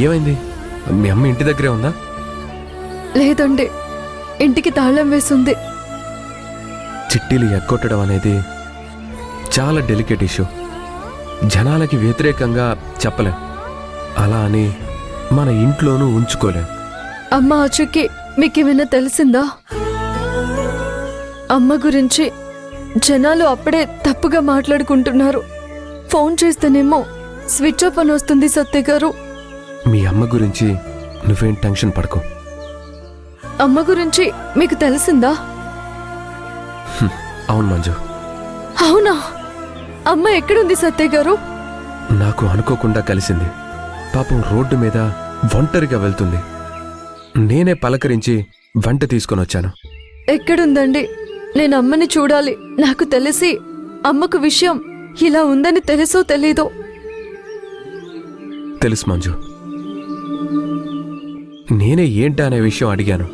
ఏమైంది? మీ అమ్మ ఇంటి దగ్గరే ఉందా? లేదండి, ఇంటికి తాళం వేసింది. చిట్టీలు ఎగ్గొట్టడం అనేది చాలా డెలికేట్ ఇష్యూ. జనాలకి వ్యతిరేకంగా చెప్పలేం, అలా అని మన ఇంట్లోనూ ఉంచుకోలేం. అమ్మ ఆచూకీ మీకేమైనా తెలిసిందా? అమ్మ గురించి జనాలు అప్పుడే తప్పుగా మాట్లాడుకుంటున్నారు. ఫోన్ చేస్తేనేమో స్విచ్ ఆఫ్ అని వస్తుంది. సత్య గారు, మీ అమ్మ గురించి నువ్వేం టెన్షన్ పడకు. అమ్మ గురించి మీకు తెలిసిందా? అవును మంజు. అవునా? అమ్మ ఎక్కడుంది సత్య గారు? నాకు అనుకోకుండా కలిసింది. పాపం రోడ్డు మీద ఒంటరిగా వెళ్తుంది. నేనే పలకరించి వంట తీసుకొని వచ్చాను. ఎక్కడుందండి? నేను అమ్మని చూడాలి. నాకు తెలిసి అమ్మకు విషయం ఇలా ఉందని తెలుసో తెలీదో. తెలుసు మంజు. నేనే ఏంటా అనే విషయం అడిగాను.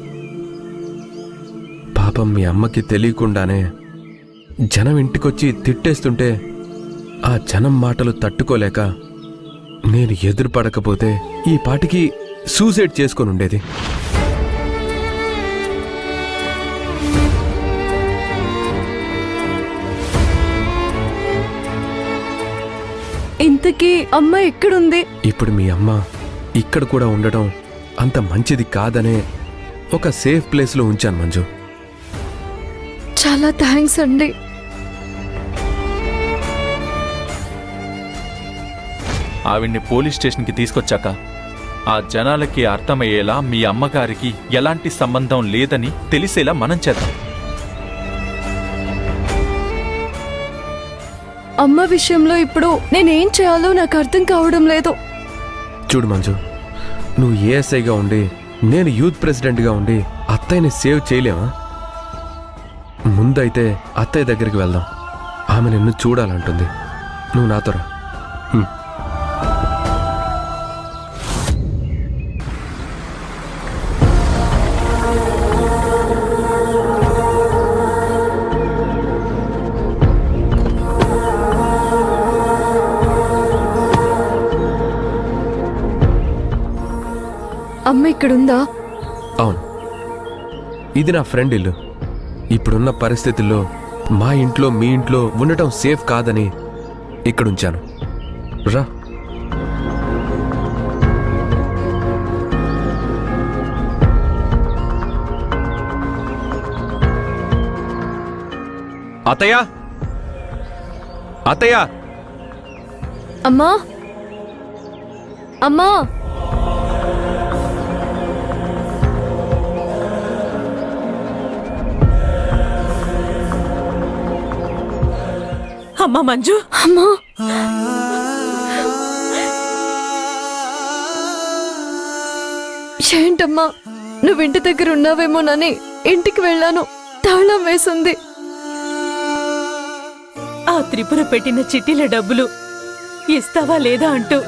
పాపం మీ అమ్మకి తెలియకుండానే జనం ఇంటికొచ్చి తిట్టేస్తుంటే ఆ జనం మాటలు తట్టుకోలేక నేను ఎదురుపడకపోతే ఈ పాటికి సూసైడ్ చేసుకొని ఉండేది. ఇంతకీ అమ్మ ఎక్కడుంది? ఇప్పుడు మీ అమ్మ ఇక్కడ కూడా ఉండటం అంత మంచిది కాదనే ఒక సేఫ్ ప్లేస్లో ఉంచాను మంజు. చాలా థ్యాంక్స్ అండి. ఆవిడ్ని పోలీస్ స్టేషన్కి తీసుకొచ్చాక ఆ జనాలకి అర్థమయ్యేలా మీ అమ్మగారికి ఎలాంటి సంబంధం లేదని తెలిసేలా మనం చేద్దాం. అమ్మ విషయంలో ఇప్పుడు నేనేం చేయాలో నాకు అర్థం కావడం లేదు. చూడు మంజు, నువ్వు ఏఎస్ఐగా ఉండి నేను యూత్ ప్రెసిడెంట్గా ఉండి అత్తయ్యని సేవ్ చేయలేమా? ముందైతే అత్తయ్య దగ్గరికి వెళ్దాం. ఆమె నిన్ను చూడాలంటుంది. నువ్వు నాతో రా. అమ్మ ఇక్కడుందా? అవును, ఇది నా ఫ్రెండ్ ఇల్లు. ఇప్పుడున్న పరిస్థితుల్లో మా ఇంట్లో మీ ఇంట్లో ఉండటం సేఫ్ కాదని ఇక్కడుంచాను. రా. అత్తయ్య, అత్తయ్య. అమ్మా, అమ్మా. అమ్మా మంజు, అమ్మా. ఏంటమ్మా, నువ్వు ఇంటి దగ్గర ఉన్నావేమోనని ఇంటికి వెళ్ళాను. తాళం వేసింది. ఆ త్రిపుర పెట్టిన చిట్టీల డబ్బులు ఇస్తావా లేదా అంటూ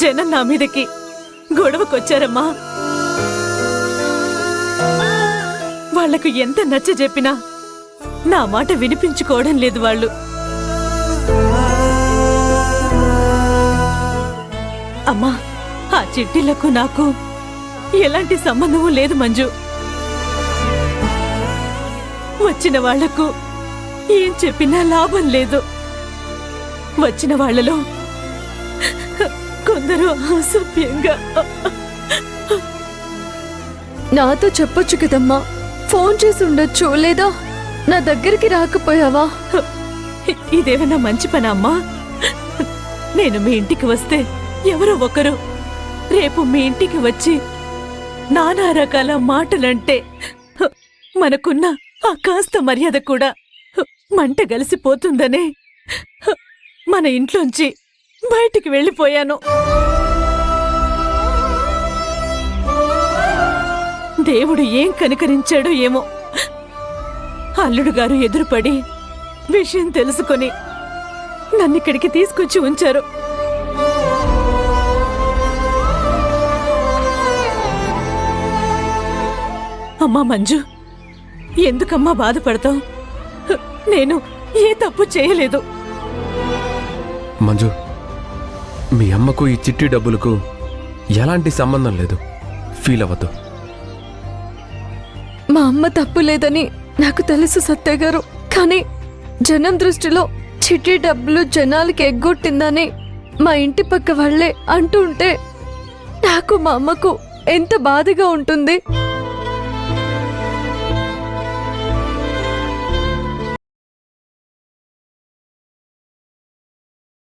జనం నా మీదకి గొడవకొచ్చారమ్మా. వాళ్లకు ఎంత నచ్చ చెప్పినా నా మాట వినిపించుకోవడం లేదు వాళ్ళు. అమ్మా, ఆ చిట్టీలకు నాకు ఎలాంటి సంబంధము లేదు మంజు. వచ్చిన వాళ్లకు ఏం చెప్పినా లాభం లేదు. వచ్చిన వాళ్లలో కొందరు అసభ్యంగా. నాతో చెప్పొచ్చు కదమ్మా, ఫోన్ చేసి ఉండొచ్చు, లేదా నా దగ్గరికి రాకపోయావా? ఇదేమన్నా మంచి పని అమ్మా? నేను మీ ఇంటికి వస్తే ఎవరో ఒకరు రేపు మీ ఇంటికి వచ్చి నానా రకాల మాటలంటే మనకున్న ఆ కాస్త మర్యాద కూడా మంట గలిసిపోతుందనే మన ఇంట్లోంచి బయటికి వెళ్ళిపోయాను. దేవుడు ఏం కనికరించాడో ఏమో, అల్లుడు గారు ఎదురుపడి విషయం తెలుసుకొని నన్నిక్కడికి తీసుకొచ్చి ఉంచారు. అమ్మా మంజు, ఎందుకమ్మా బాధపడతావు? నేను ఏ తప్పు చేయలేదు. మంజు, మీ అమ్మకు ఈ చిట్టి డబ్బులకు ఎలాంటి సంబంధం లేదు, ఫీల్ అవ్వద్దు. మా అమ్మ తప్పు లేదని నాకు తెలుసు సత్య గారు. కానీ జనం దృష్టిలో చిట్టి డబ్బులు జనాలకి ఎగ్గొట్టిందని మా ఇంటి పక్క వాళ్లే అంటూ ఉంటే నాకు మా అమ్మకు ఎంత బాధగా ఉంటుంది.